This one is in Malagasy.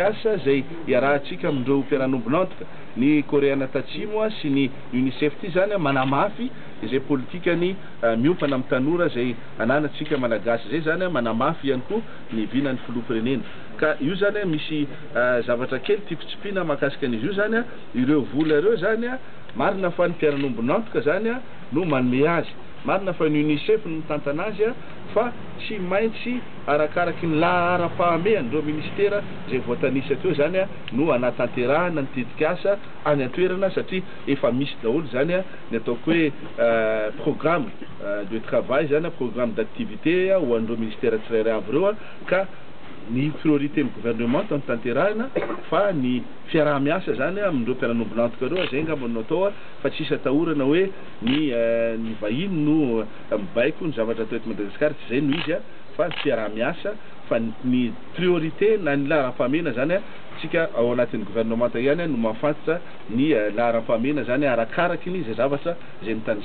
Asa zay iarahantsika amindreo mpiara-nombonantoka ny Koreana Tatsimo sy ny UNICEF ty zany manamafy izay politikany miompana amin'ny tanora zay ananantsika malagasy zay zany manamafy ihany koa ny vinan'ny filoham-pirenena. Ka io zany misy zavatra kely tipitsipina mahakasika an'izy io zany ireo vola ireo zany marina fa ny mpiara-nombonantoka zany no manome azy, marina fa ny UNICEF no mitantana azy fa tsy maintsy arakaraky ny lahara-pahamehany ireo ministera zay voatanisa teo zany no anatanterahana ny tetikasa any an-toerana satria efa misy daholo zany ny ataoko hoe programme de travail zany programme d'activité ho an'ireo ministera tsirairay avy ireo ka ny priorité ny gouvernement no tanterahana fa ny fiaraha-miasa zany amindreo mpiara-nombonantoka ireo zay angamba no atao fa tsisy atahorana hoe ny vahiny no mibaiko ny zavatra atao eto Madagasikara tsy zay no izy fa ny fiaraha-miasa fa ny priorité na ny lahara-pahamehana zany tsika ao anatin'ny gouvernement ihany no mahafantatra ny lahara-pahamehana zany arakaraky ny zay zavatra zay mitandrina